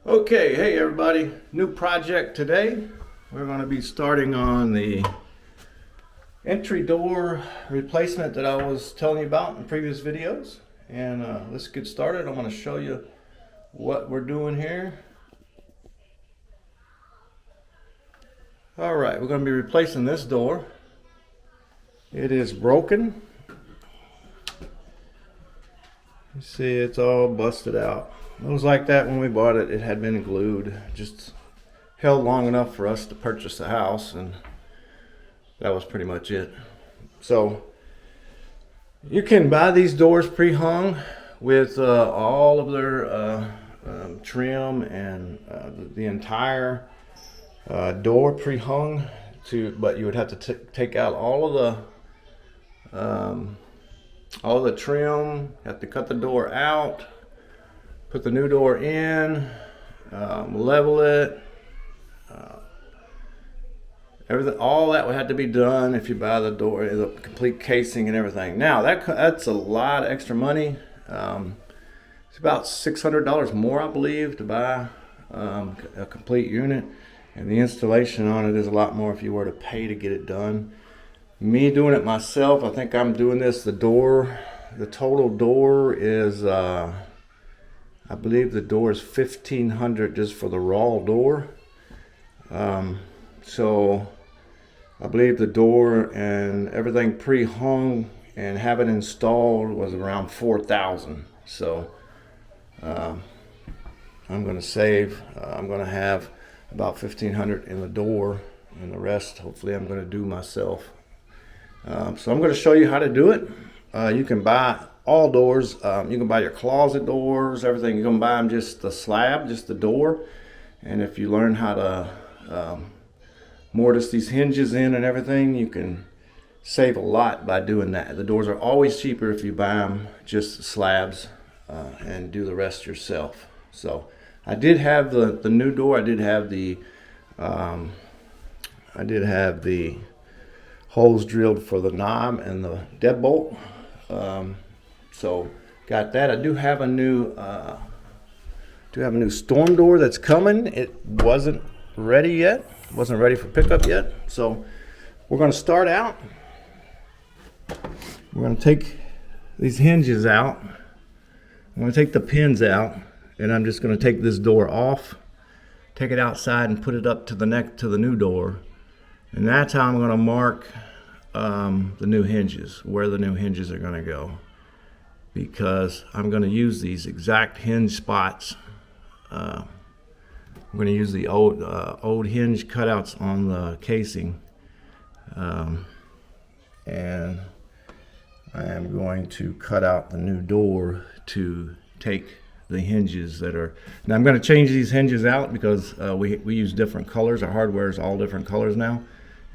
Okay, hey everybody, new project today. We're going to be starting on the entry door replacement that I was telling you about in previous videos. And let's get started. I'm going to show you what we're doing here. Alright, we're going to be replacing this door. It is broken. You see it's all busted out. It was like that when we bought it. It had been glued. Just held long enough for us to purchase the house, and that was pretty much it. So you can buy these doors pre-hung with all of their trim and the entire door pre-hung. But you would have to take out all of the trim. Have to cut the door out, put the new door in, level it. Everything, all that would have to be done if you buy the door, the complete casing and everything. Now that's a lot of extra money. It's about $600 more, I believe, to buy a complete unit, and the installation on it is a lot more if you were to pay to get it done. Me doing it myself, I think I'm doing this. The total door is, I believe the door is $1,500 just for the raw door. So I believe the door and everything pre-hung and have it installed was around $4,000. So I'm going to save. I'm going to have about $1,500 in the door, and the rest hopefully I'm going to do myself. So I'm going to show you how to do it. You can buy all doors. You can buy your closet doors, everything. You can buy them just the slab, just the door. And if you learn how to mortise these hinges in and everything, you can save a lot by doing that. The doors are always cheaper if you buy them just the slabs and do the rest yourself. So I did have the new door. I did have the holes drilled for the knob and the deadbolt. So got that. I do have a new storm door that's coming. It wasn't ready yet. Wasn't ready for pickup yet. So we're going to start out. We're going to take these hinges out. I'm going to take the pins out, and I'm just going to take this door off, take it outside, and put it up to the neck to the new door. And that's how I'm going to mark the new hinges, where the new hinges are going to go, because I'm going to use these exact hinge spots. I'm going to use the old hinge cutouts on the casing, and I am going to cut out the new door to take the hinges that are. Now I'm going to change these hinges out because we use different colors. Our hardware is all different colors now.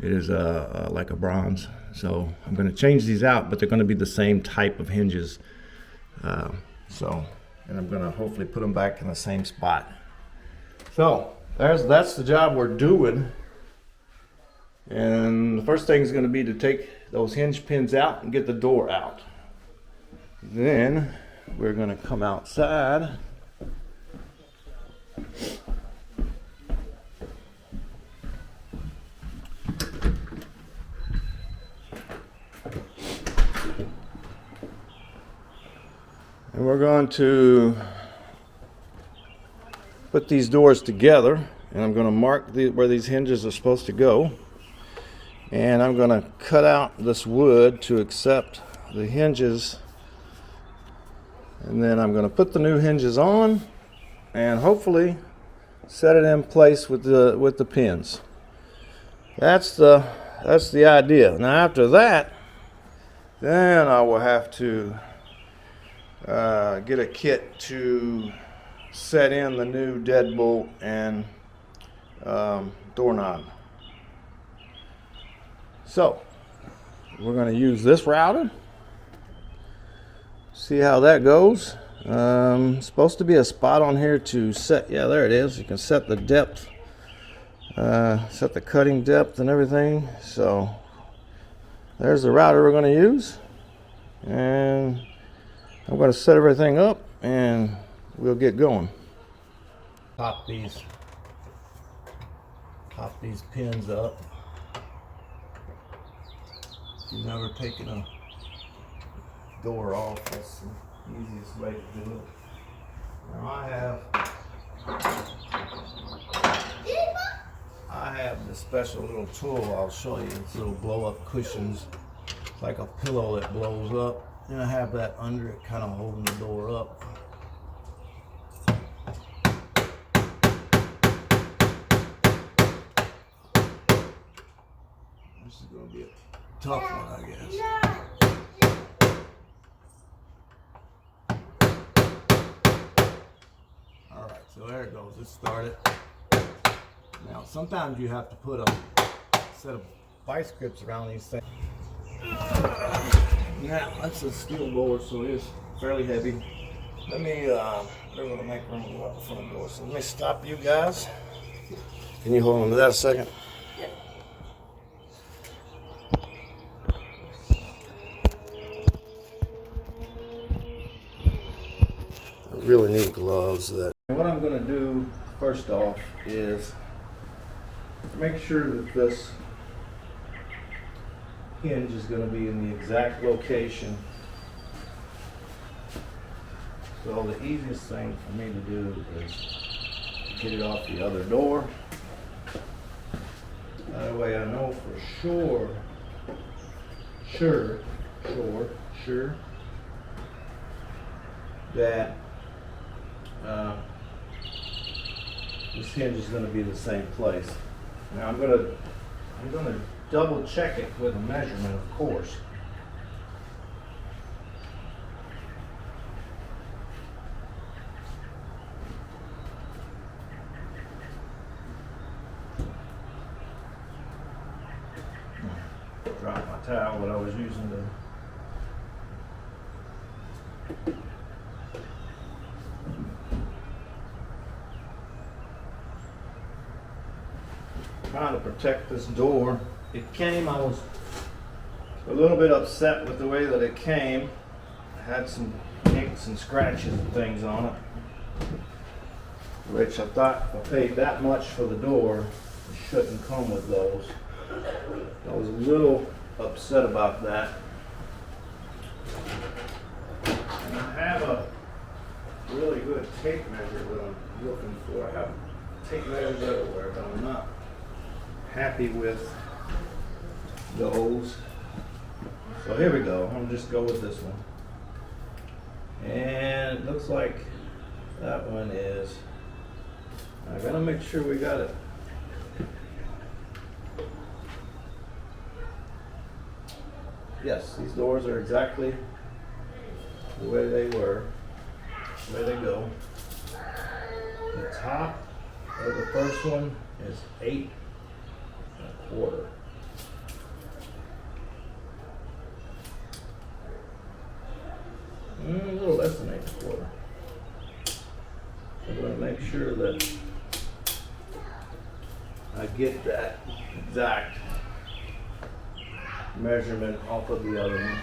It is like a bronze, so I'm going to change these out, but they're going to be the same type of hinges. And I'm going to hopefully put them back in the same spot. So that's the job we're doing. And the first thing is going to be to take those hinge pins out and get the door out. Then we're going to come outside. And we're going to put these doors together, and I'm going to mark where these hinges are supposed to go, and I'm going to cut out this wood to accept the hinges, and then I'm going to put the new hinges on and hopefully set it in place with the pins. That's the idea. Now after that, then I will have to get a kit to set in the new deadbolt and doorknob. So we're going to use this router. See how that goes. Supposed to be a spot on here to set. Yeah, there it is. You can set the depth, set the cutting depth and everything. So there's the router we're going to use, and I'm going to set everything up and we'll get going. Pop these pins up. If you've never taken a door off, that's the easiest way to do it. Now I have this special little tool I'll show you. It's little blow up cushions. It's like a pillow that blows up. And I have that under it, kind of holding the door up. This is going to be a tough one, I guess. Alright, so there it goes. It started. Now, sometimes you have to put a set of vice grips around these things. Now, that's a steel board, so it is fairly heavy. Let me, they're going to make room to go out the front door. So let me stop you guys. Can you hold on to that a second? I really need gloves. What I'm going to do first off is make sure that this hinge is going to be in the exact location. So the easiest thing for me to do is get it off the other door. That way I know for sure that this hinge is going to be the same place. Now I'm going to double check it with a measurement, of course. Drop my towel that I was using to trying to protect this door. It came, I was a little bit upset with the way that it came. It had some nicks and scratches and things on it, which I thought if I paid that much for the door, it shouldn't come with those. I was a little upset about that. And I have a really good tape measure that I'm looking for. I have tape measures everywhere, but I'm not happy with those. So here we go. I'm just go with this one. And it looks like that one is, I gotta make sure we got it. Yes, these doors are exactly the way they were, the way they go. The top of the first one is 8 1/4. A little less than 8 1/4. I'm going to make sure that I get that exact measurement off of the other one.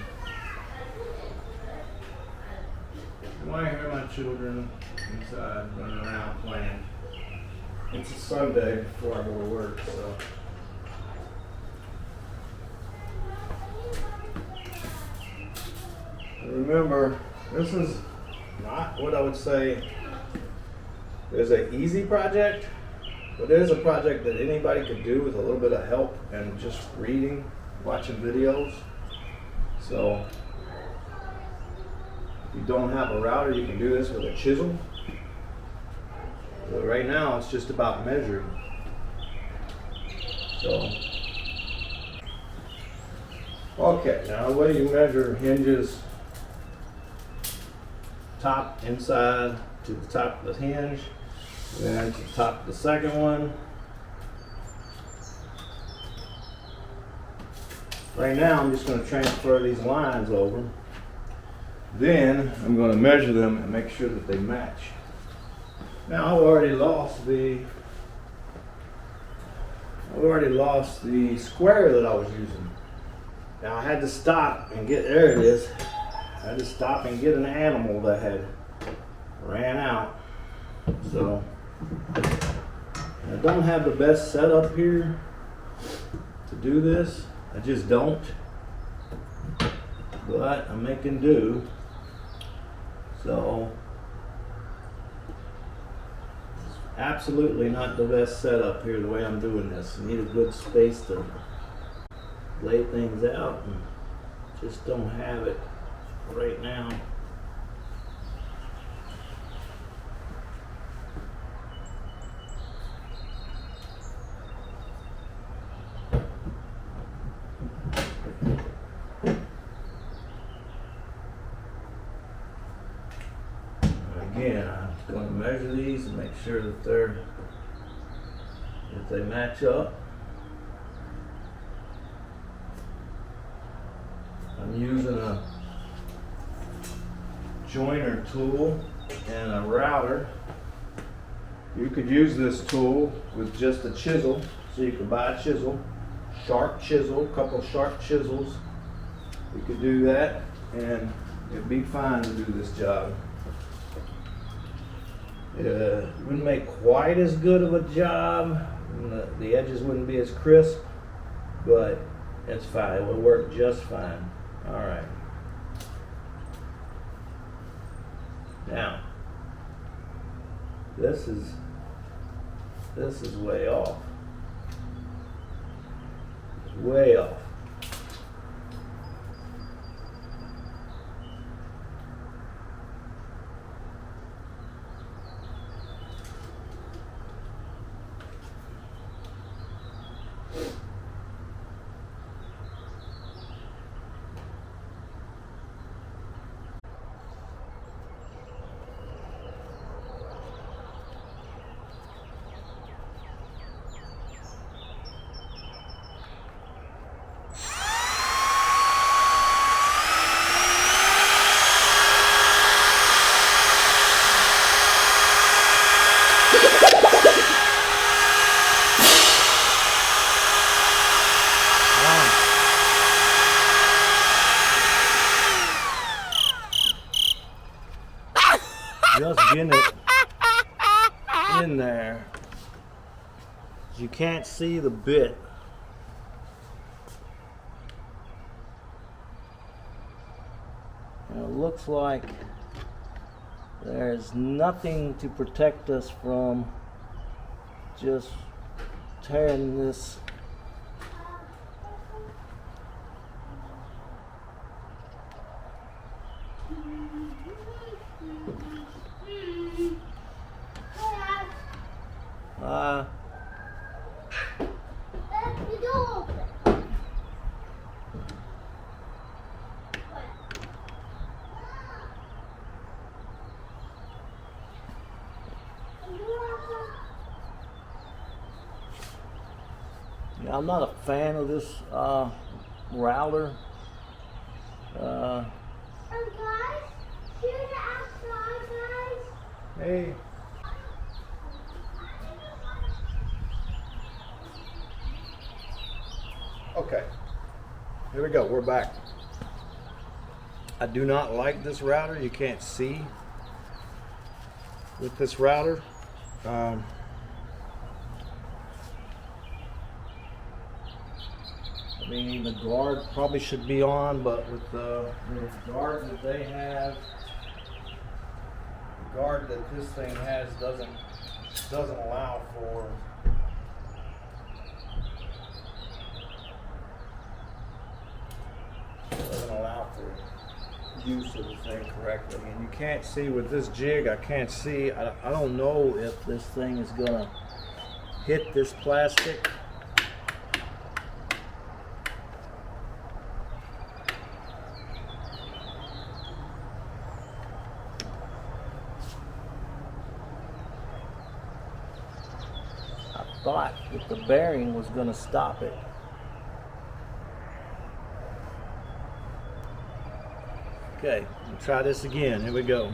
You might hear my children inside running around playing. It's a Sunday before I go to work, so. Remember, this is not what I would say is an easy project, but it is a project that anybody could do with a little bit of help and just reading, watching videos. So if you don't have a router, you can do this with a chisel. But right now it's just about measuring. So okay, now the way you measure hinges, top inside to the top of the hinge, then to the top of the second one. Right now I'm just going to transfer these lines over. Then I'm going to measure them and make sure that they match. Now I've already lost the square that I was using. Now I had to stop and get, there it is. I had to stop and get an animal that had ran out. So I don't have the best setup here to do this. I just don't. But I'm making do. So it's absolutely not the best setup here the way I'm doing this. I need a good space to lay things out, and just don't have it right now. Again, I'm going to measure these and make sure that they match up. I'm using a joiner tool and a router. You could use this tool with just a chisel, so you could buy a chisel, sharp chisel, a couple sharp chisels. You could do that and it'd be fine to do this job. It wouldn't make quite as good of a job, the edges wouldn't be as crisp, but it's fine, it will work just fine. Alright. Now, this is way off. It's way off. Just getting it in there. You can't see the bit. And it looks like there's nothing to protect us from just tearing this . Now, I'm not a fan of this router. Guys, shoot it outside, guys. Hey. Okay, here we go, we're back. I do not like this router. You can't see with this router. I mean, the guard probably should be on, but with the guard that they have, the guard that this thing has doesn't allow for use of the thing correctly. And you can't see with this jig, I can't see, I don't know if this thing is gonna hit this plastic. I thought that the bearing was gonna stop it. Okay, we'll try this again. Here we go.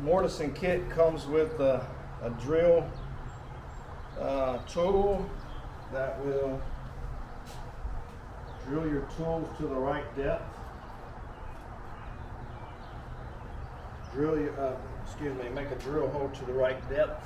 Mortison kit comes with a drill tool that will drill your tools to the right depth. Make a drill hole to the right depth.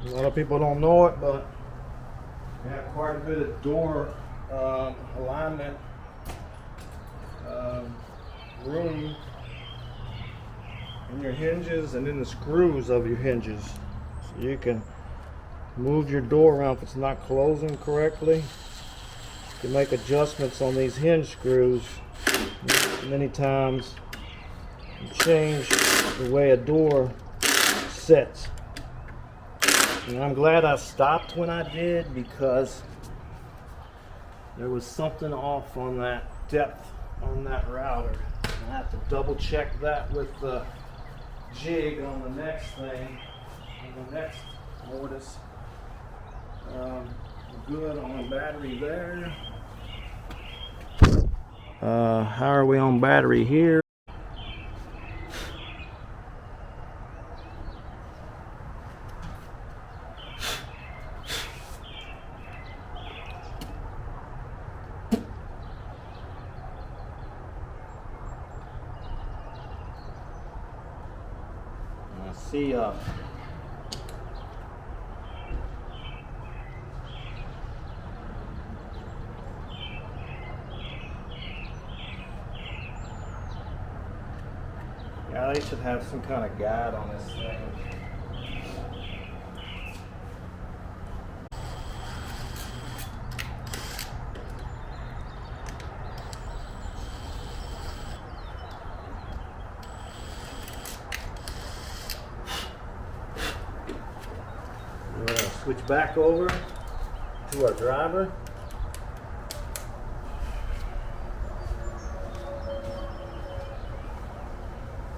A lot of people don't know it, but we have quite a bit of door alignment room in your hinges and in the screws of your hinges. So you can move your door around if it's not closing correctly. You can make adjustments on these hinge screws many times and change the way a door sits. And I'm glad I stopped when I did, because there was something off on that depth on that router. I have to double check that with the jig on the next thing, on the next mortise. Good on battery there. How are we on battery here? See Yeah, they should have some kind of guide on this thing. We're going to switch back over to our driver.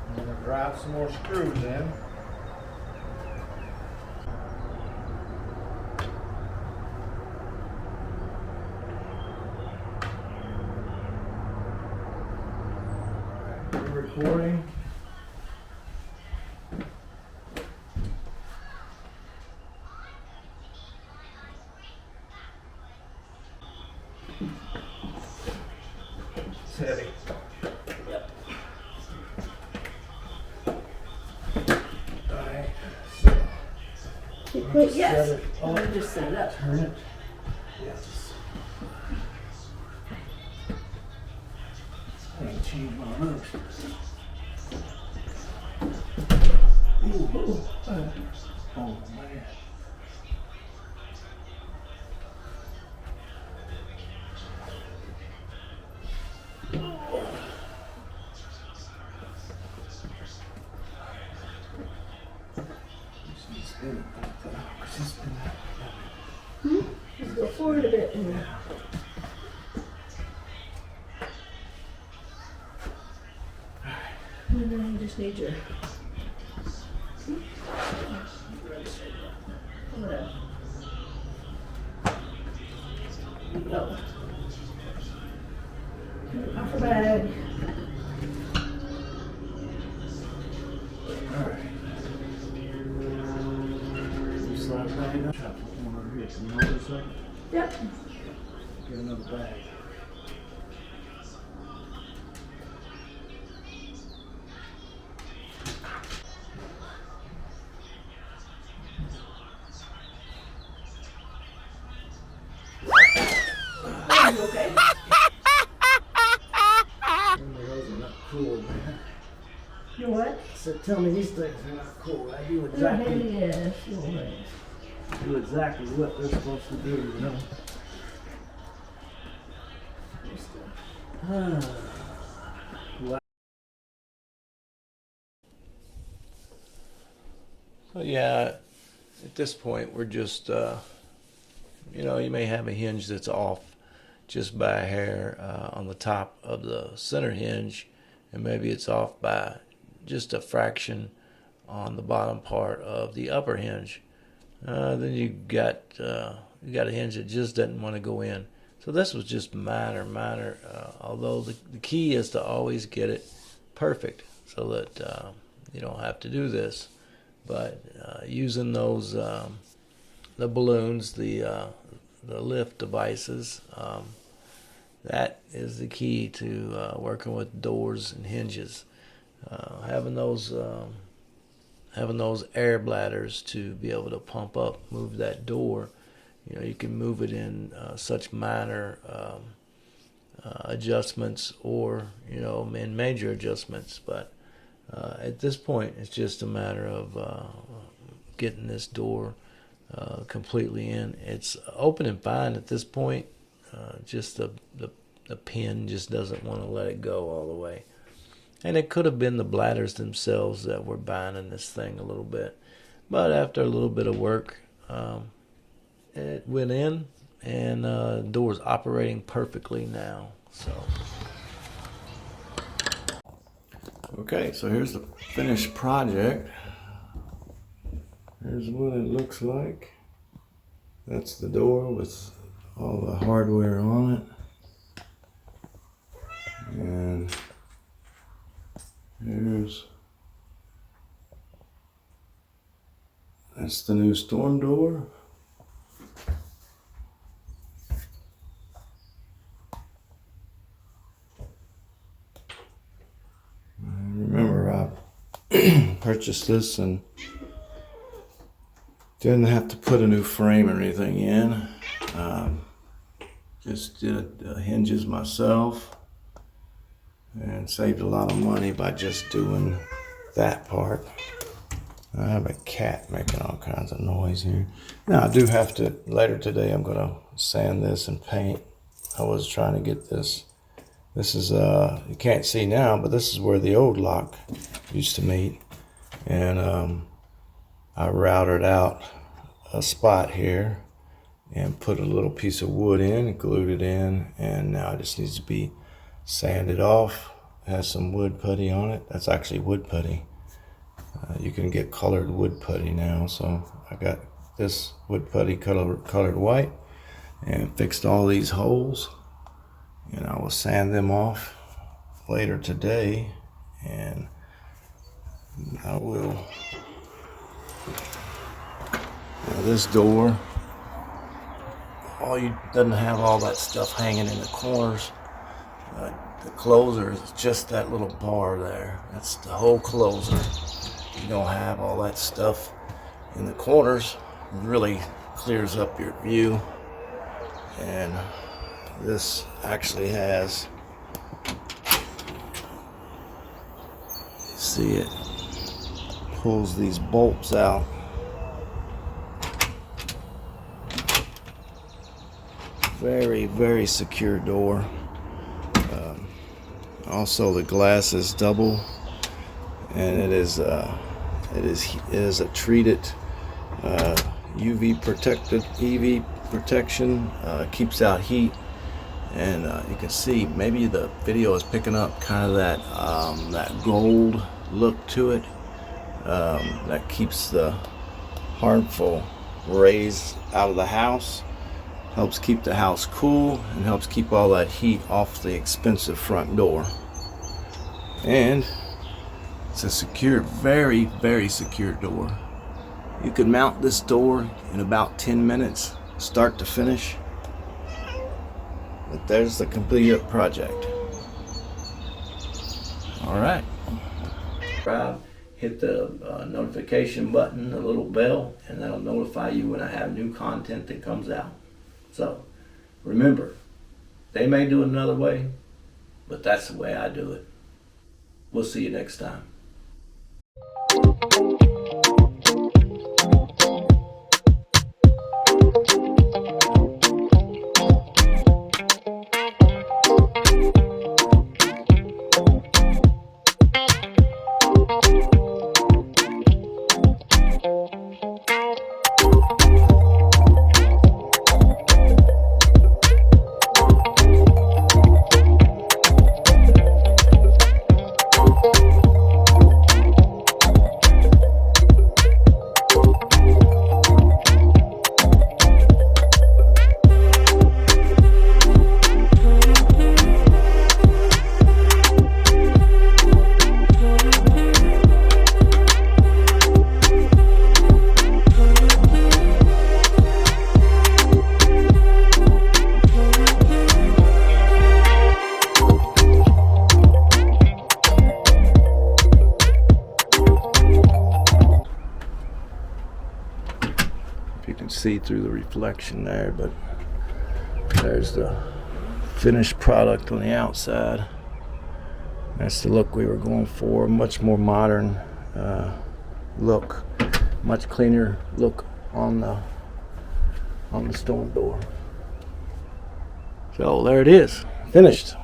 I'm going to drive some more screws in. We're recording. It's heavy. Yep. Alright, so Wait, yes. set it up. I just set it up. Turn it. Yes. I ain't changed my nose. Ooh, oh man. Just go forward a bit. And then you just need your. Whatever. No. Offer bag. Alright. You slide the bag up. Try to put one over here. Can you hold this up? Yep. Get another bag. Are you okay? Those are not cool, man. You what? I said, tell me these things are not cool. I do They're exactly, heavy ass. You're right. do exactly what they're supposed to do, you know? So yeah, at this point we're just, you know, you may have a hinge that's off just by a hair on the top of the center hinge, and maybe it's off by just a fraction on the bottom part of the upper hinge. Then you got a hinge that just doesn't want to go in. So this was just minor. Although the key is to always get it perfect, so that you don't have to do this. But using those the balloons, the lift devices, that is the key to working with doors and hinges. Having those air bladders to be able to pump up, move that door. You know, you can move it in such minor adjustments, or you know, in major adjustments. But at this point, it's just a matter of getting this door completely in. It's open and fine at this point. Just the pin just doesn't want to let it go all the way. And it could have been the bladders themselves that were binding this thing a little bit. But after a little bit of work, it went in, and the door's operating perfectly now. So. Okay, so here's the finished project. Here's what it looks like. That's the door with all the hardware on it. And that's the new storm door. Remember, I purchased this and didn't have to put a new frame or anything in. Just did the hinges myself and saved a lot of money by just doing that part. I have a cat making all kinds of noise here. Now I do have to, later today I'm gonna sand this and paint. I was trying to get this. This is, you can't see now, but this is where the old lock used to meet. And I routed out a spot here and put a little piece of wood in and glued it in. And now it just needs to be sanded off. It has some wood putty on it. That's actually wood putty. You can get colored wood putty now. So I got this wood putty colored white and fixed all these holes. And I will sand them off later today. And I will. Now this door, doesn't have all that stuff hanging in the corners. The closer is just that little bar there. That's the whole closer. You don't have all that stuff in the corners. It really clears up your view. And this actually has, see, it pulls these bolts out. Very, very secure door. Also, the glass is double, and it is a treated UV protected EV protection. Keeps out heat, and you can see maybe the video is picking up kind of that gold look to it. That keeps the harmful rays out of the house. Helps keep the house cool and helps keep all that heat off the expensive front door. And it's a secure, very, very secure door. You could mount this door in about 10 minutes, start to finish. But there's the completed project. All right. Hit the notification button, the little bell, and that'll notify you when I have new content that comes out. So, remember, they may do it another way, but that's the way I do it. We'll see you next time. You can see through the reflection there, but there's the finished product on the outside. That's the look we were going for. Much more modern look, much cleaner look on the storm door. So there it is, finished.